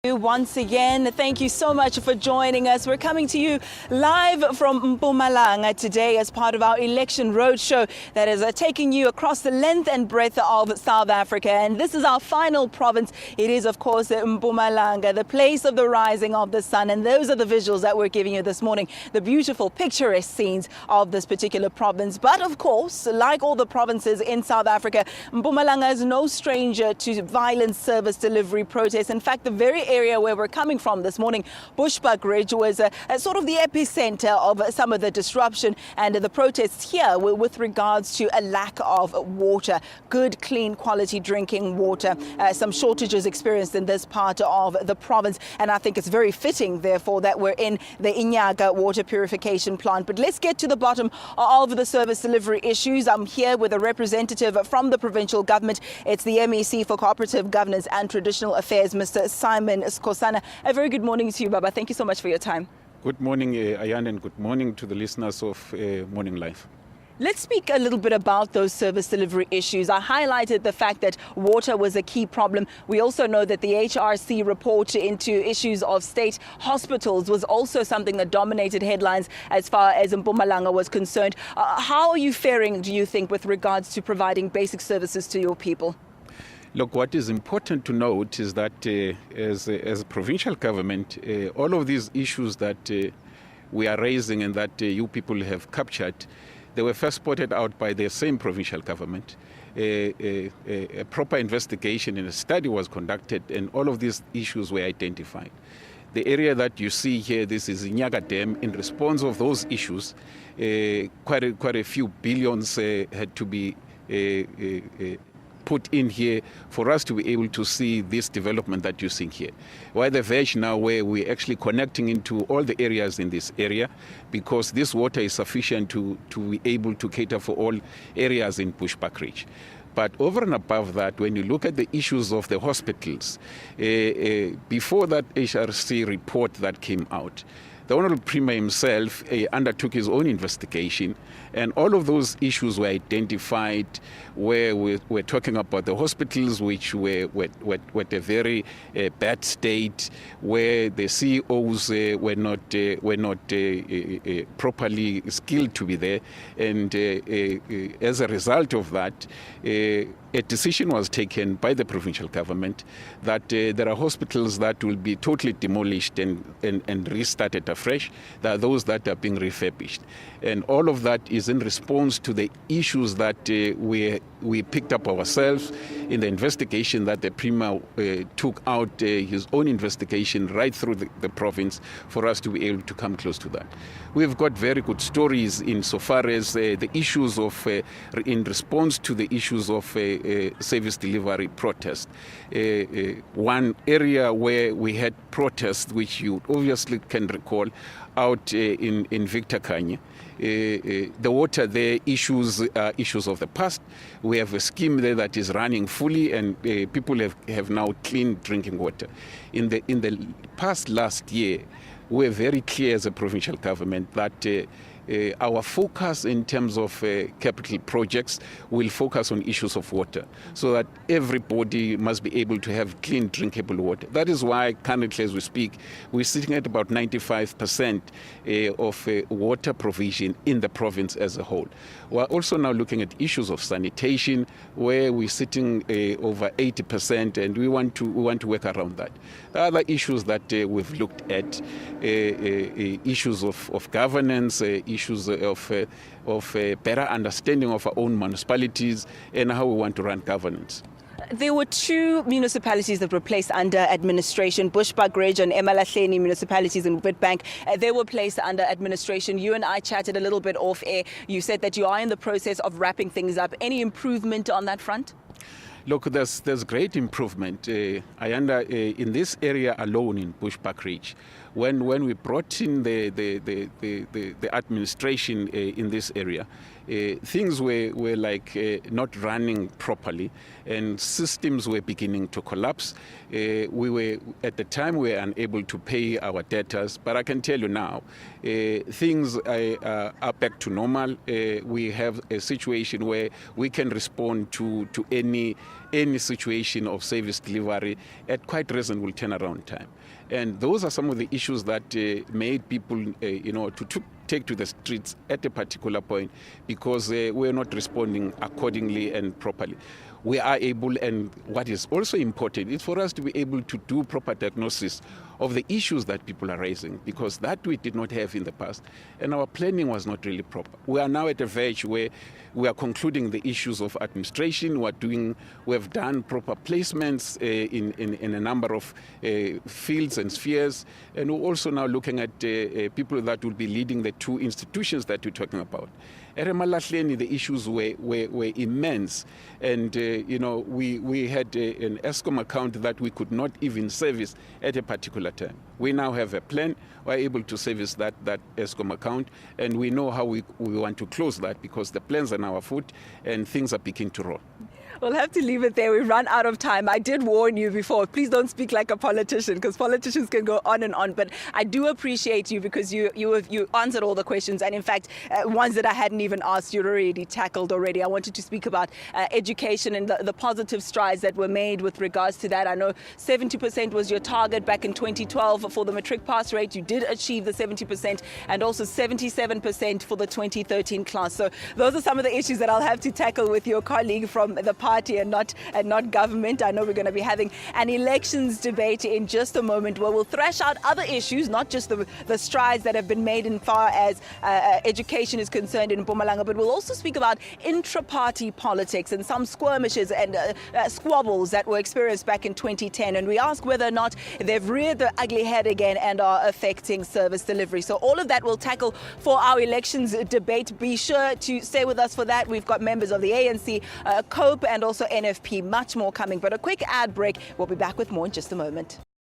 Once again, thank you so much for joining us. We're coming to you live from Mpumalanga today as part of our election roadshow that is taking you across the length and breadth of South Africa. And this is our final province. It is, of course, Mpumalanga, the place of the rising of the sun. And those are the visuals that we're giving you this morning, the beautiful, picturesque scenes of this particular province. But of course, like all the provinces in South Africa, Mpumalanga is no stranger to violent service delivery protests. In fact, the very area where we're coming from this morning, Bushbuckridge, was sort of the epicenter of some of the disruption and the protests here were with regards to a lack of water, good, clean, quality drinking water. Some shortages experienced in this part of the province, and I think it's very fitting, therefore, that we're in the Inyaga water purification plant. But let's get to the bottom of the service delivery issues. I'm here with a representative from the provincial government. It's the MEC for Cooperative Governance and Traditional Affairs, Mr. Simon Skhosana. A very good morning to you, Baba. Thank you so much for your time. Good morning, Ayan, and good morning to the listeners of Morning Live. Let's speak a little bit about those service delivery issues. I highlighted the fact that water was a key problem. We also know that the HRC report into issues of state hospitals was also something that dominated headlines as far as Mpumalanga was concerned. How are you faring, do you think, with regards to providing basic services to your people? Look, what is important to note is that as a provincial government, all of these issues that we are raising and that you people have captured, they were first spotted out by the same provincial government. A proper investigation and a study was conducted, and all of these issues were identified. The area that you see here, this is Inyaga Dam. In response of those issues, quite a few billions had to be put in here for us to be able to see this development that you're seeing here. We're at the verge now where we're actually connecting into all the areas in this area, because this water is sufficient to be able to cater for all areas in Bushbuckridge. But over and above that, when you look at the issues of the hospitals, before that HRC report that came out, the Honourable Premier himself undertook his own investigation, and all of those issues were identified where we're talking about the hospitals which were at a very bad state, where the CEOs were not properly skilled to be there. And as a result of that, a decision was taken by the provincial government that there are hospitals that will be totally demolished and restarted afresh. There are those that are being refurbished. And all of that is in response to the issues that we picked up ourselves in the investigation that the Premier took out his own investigation right through the province for us to be able to come close to that. We've got very good stories insofar as the issues of, in response to the issues of service delivery protest. One area where we had protests, which you obviously can recall, out in Victor Kanye. The water there issues of the past. We have a scheme there that is running fully, and people have now clean drinking water. In the past last year, we're very clear as a provincial government that our focus in terms of capital projects will focus on issues of water, so that everybody must be able to have clean drinkable water. That is why currently, as we speak, we're sitting at about 95% of water provision in the province as a whole. We're also now looking at issues of sanitation, where we're sitting over 80%, and we want to work around that. The other issues that we've looked at, issues of governance, issues of better understanding of our own municipalities and how we want to run governance. There were two municipalities that were placed under administration, Bushbuckridge and Emalahleni municipalities in Witbank. They were placed under administration. You and I chatted a little bit off air. You said that you are in the process of wrapping things up. Any improvement on that front? Look, there's great improvement. In this area alone in Bushbuckridge, when we brought in the administration in this area, things were like not running properly, and systems were beginning to collapse. At the time we were unable to pay our debtors, but I can tell you now, things are back to normal. We have a situation where we can respond to any any situation of service delivery at quite reasonable turnaround time. And those are some of the issues that made people, to take to the streets at a particular point, because we're not responding accordingly and properly. We are able, and what is also important is for us to be able to do proper diagnosis of the issues that people are raising, because that we did not have in the past, and our planning was not really proper. We are now at a verge where we are concluding the issues of administration. We have done proper placements in a number of fields and spheres, and we're also now looking at people that will be leading the two institutions that we're talking about. At Emalahleni, the issues were immense, and we had an ESCOM account that we could not even service at a particular time. We now have a plan. We're able to service that ESCOM account, and we know how we want to close that, because the plans are now afoot and things are beginning to roll. We'll have to leave it there. We've run out of time. I did warn you before. Please don't speak like a politician, because politicians can go on and on. But I do appreciate you, because you answered all the questions. And in fact, ones that I hadn't even asked, you already tackled already. I wanted to speak about education and the positive strides that were made with regards to that. I know 70% was your target back in 2012 for the matric pass rate. You did achieve the 70%, and also 77% for the 2013 class. So those are some of the issues that I'll have to tackle with your colleague from the party and not government. I know we're going to be having an elections debate in just a moment, where we'll thrash out other issues, not just the strides that have been made in far as education is concerned in Mpumalanga, but we'll also speak about intra-party politics and some skirmishes and squabbles that were experienced back in 2010. And we ask whether or not they've reared their ugly head again and are affecting service delivery. So all of that we'll tackle for our elections debate. Be sure to stay with us for that. We've got members of the ANC, COPE, and also NFP. Much more coming, but a quick ad break. We'll be back with more in just a moment.